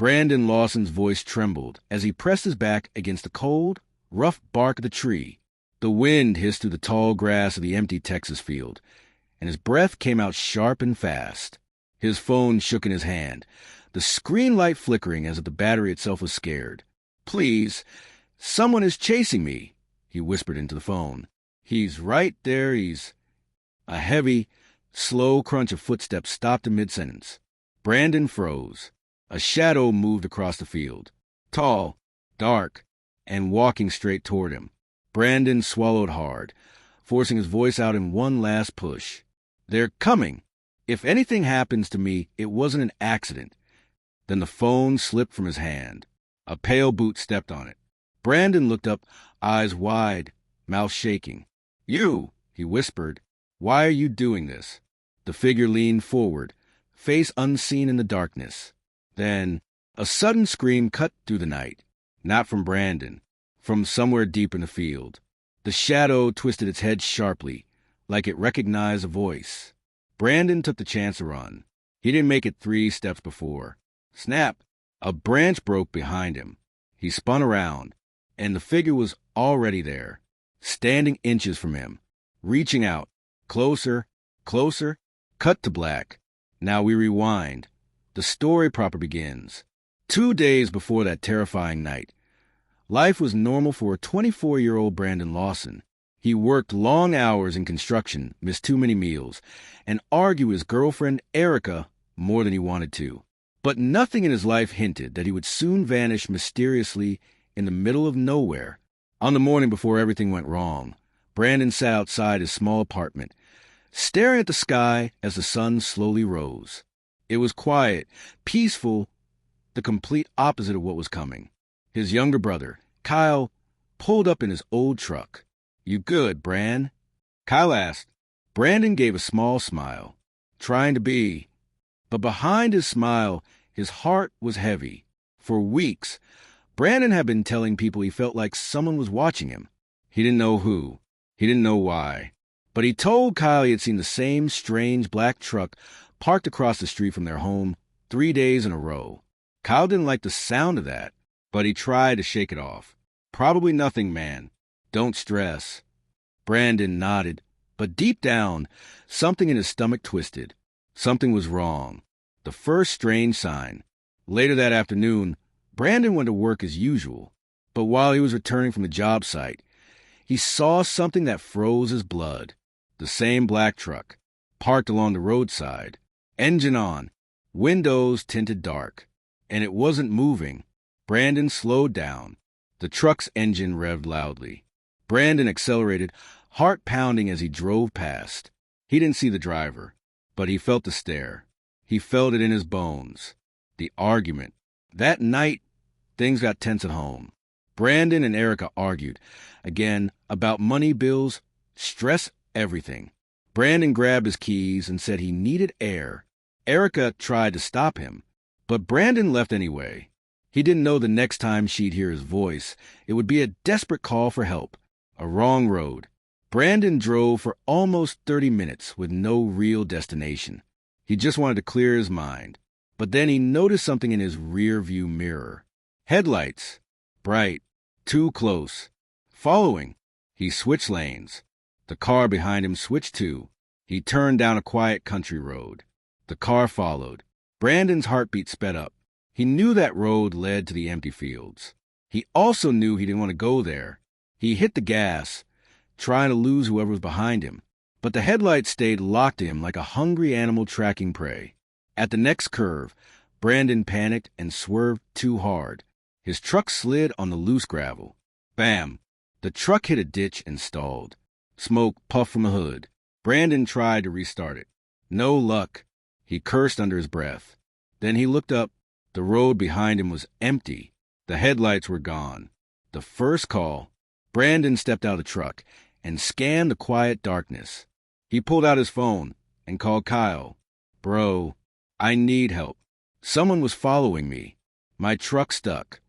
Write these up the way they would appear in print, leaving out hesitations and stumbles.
Brandon Lawson's voice trembled as he pressed his back against the cold, rough bark of the tree. The wind hissed through the tall grass of the empty Texas field, and his breath came out sharp and fast. His phone shook in his hand, the screen light flickering as if the battery itself was scared. "Please, someone is chasing me," he whispered into the phone. "He's right there, he's—" A heavy, slow crunch of footsteps stopped him mid-sentence. Brandon froze. A shadow moved across the field, tall, dark, and walking straight toward him. Brandon swallowed hard, forcing his voice out in one last push. "They're coming! If anything happens to me, it wasn't an accident." Then the phone slipped from his hand. A pale boot stepped on it. Brandon looked up, eyes wide, mouth shaking. "You," he whispered. "Why are you doing this?" The figure leaned forward, face unseen in the darkness. Then a sudden scream cut through the night. Not from Brandon, from somewhere deep in the field. The shadow twisted its head sharply, like it recognized a voice. Brandon took the chance to run. He didn't make it 3 steps before. Snap! A branch broke behind him. He spun around, and the figure was already there, standing inches from him, reaching out, closer, closer, cut to black. Now we rewind. The story proper begins. 2 days before that terrifying night, life was normal for a 24-year-old Brandon Lawson. He worked long hours in construction, missed too many meals, and argued with his girlfriend, Erica, more than he wanted to. But nothing in his life hinted that he would soon vanish mysteriously in the middle of nowhere. On the morning before everything went wrong, Brandon sat outside his small apartment, staring at the sky as the sun slowly rose. It was quiet, peaceful, the complete opposite of what was coming. His younger brother, Kyle, pulled up in his old truck. "You good, Bran?" Kyle asked. Brandon gave a small smile, trying to be. But behind his smile, his heart was heavy. For weeks, Brandon had been telling people he felt like someone was watching him. He didn't know who. He didn't know why. But he told Kyle he had seen the same strange black truck parked across the street from their home 3 days in a row. Kyle didn't like the sound of that, but he tried to shake it off. "Probably nothing, man. Don't stress." Brandon nodded, but deep down, something in his stomach twisted. Something was wrong. The first strange sign. Later that afternoon, Brandon went to work as usual, but while he was returning from the job site, he saw something that froze his blood. The same black truck, parked along the roadside, engine on, windows tinted dark, and it wasn't moving. Brandon slowed down. The truck's engine revved loudly. Brandon accelerated, heart pounding as he drove past. He didn't see the driver, but he felt the stare. He felt it in his bones. The argument. That night, things got tense at home. Brandon and Erica argued, again, about money, bills, stress, everything. Brandon grabbed his keys and said he needed air. Erica tried to stop him, but Brandon left anyway. He didn't know the next time she'd hear his voice, it would be a desperate call for help. A wrong road. Brandon drove for almost 30 minutes with no real destination. He just wanted to clear his mind. But then he noticed something in his rear-view mirror. Headlights. Bright. Too close. Following. He switched lanes. The car behind him switched too. He turned down a quiet country road. The car followed. Brandon's heartbeat sped up. He knew that road led to the empty fields. He also knew he didn't want to go there. He hit the gas, trying to lose whoever was behind him. But the headlights stayed locked to him like a hungry animal tracking prey. At the next curve, Brandon panicked and swerved too hard. His truck slid on the loose gravel. Bam! The truck hit a ditch and stalled. Smoke puffed from the hood. Brandon tried to restart it. No luck. He cursed under his breath. Then he looked up. The road behind him was empty. The headlights were gone. The first call. Brandon stepped out of the truck and scanned the quiet darkness. He pulled out his phone and called Kyle. "Bro, I need help. Someone was following me. My truck stuck."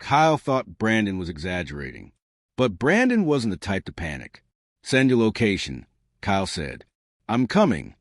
Kyle thought Brandon was exaggerating. But Brandon wasn't the type to panic. "Send your location," Kyle said. "I'm coming."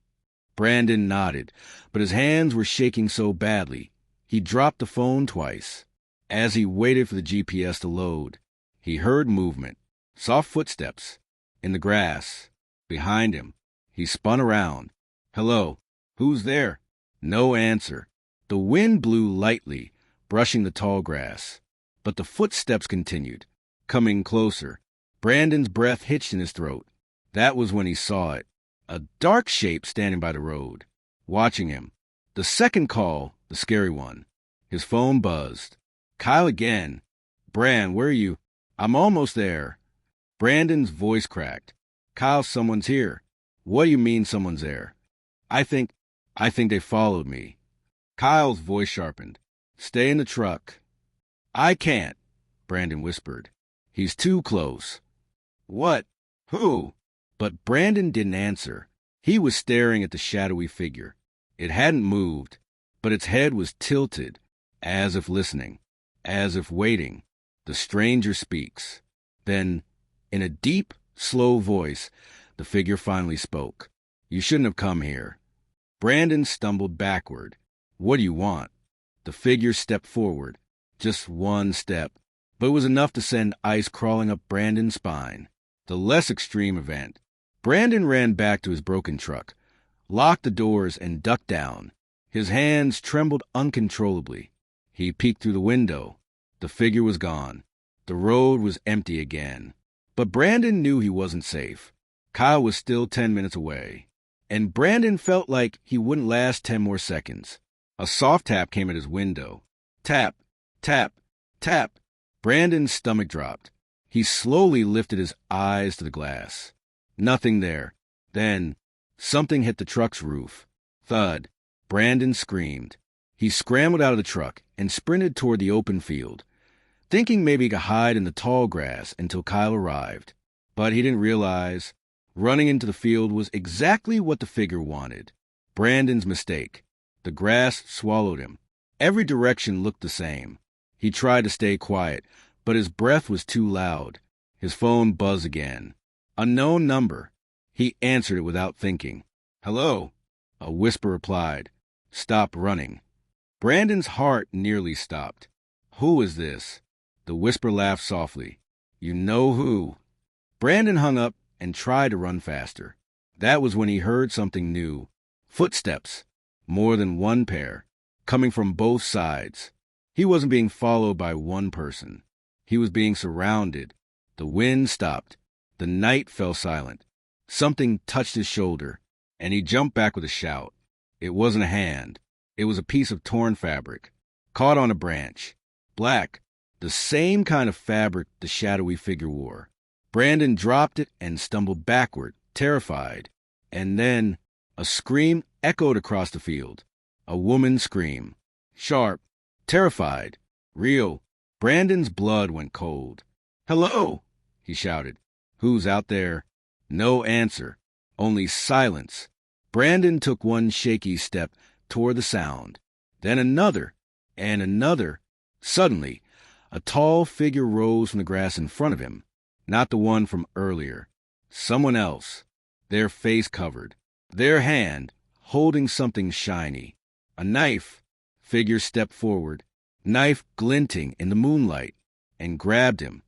Brandon nodded, but his hands were shaking so badly, He dropped the phone twice. As he waited for the GPS to load, he heard movement, soft footsteps, in the grass, behind him. He spun around. "Hello? Who's there?" No answer. The wind blew lightly, brushing the tall grass. But the footsteps continued, coming closer. Brandon's breath hitched in his throat. That was when he saw it. A dark shape standing by the road, watching him. The second call, the scary one. His phone buzzed. "Kyle again. Bran, where are you?" "I'm almost there." Brandon's voice cracked. "Kyle, someone's here." "What do you mean someone's there?" I think they followed me." Kyle's voice sharpened. "Stay in the truck." "I can't," Brandon whispered. "He's too close." "What? Who?" But Brandon didn't answer. He was staring at the shadowy figure. It hadn't moved, but its head was tilted, as if listening, as if waiting. The stranger speaks. Then, in a deep, slow voice, the figure finally spoke. "You shouldn't have come here." Brandon stumbled backward. "What do you want?" The figure stepped forward. Just one step, but it was enough to send ice crawling up Brandon's spine. The less extreme event. Brandon ran back to his broken truck, locked the doors, and ducked down. His hands trembled uncontrollably. He peeked through the window. The figure was gone. The road was empty again. But Brandon knew he wasn't safe. Kyle was still 10 minutes away. And Brandon felt like he wouldn't last 10 more seconds. A soft tap came at his window. Tap, tap, tap. Brandon's stomach dropped. He slowly lifted his eyes to the glass. Nothing there. Then, something hit the truck's roof. Thud. Brandon screamed. He scrambled out of the truck and sprinted toward the open field, thinking maybe he could hide in the tall grass until Kyle arrived. But he didn't realize running into the field was exactly what the figure wanted. Brandon's mistake. The grass swallowed him. Every direction looked the same. He tried to stay quiet, but his breath was too loud. His phone buzzed again. Unknown number. He answered it without thinking. "Hello?" A whisper replied. "Stop running." Brandon's heart nearly stopped. "Who is this?" The whisper laughed softly. "You know who." Brandon hung up and tried to run faster. That was when he heard something new. Footsteps. More than one pair. Coming from both sides. He wasn't being followed by one person. He was being surrounded. The wind stopped. The night fell silent. Something touched his shoulder, and he jumped back with a shout. It wasn't a hand. It was a piece of torn fabric, caught on a branch. Black. The same kind of fabric the shadowy figure wore. Brandon dropped it and stumbled backward, terrified. And then a scream echoed across the field. A woman's scream. Sharp. Terrified. Real. Brandon's blood went cold. "Hello!" he shouted. "Who's out there?" No answer. Only silence. Brandon took one shaky step toward the sound. Then another. And another. Suddenly, a tall figure rose from the grass in front of him. Not the one from earlier. Someone else. Their face covered. Their hand holding something shiny. A knife. Figure stepped forward. Knife glinting in the moonlight. And grabbed him.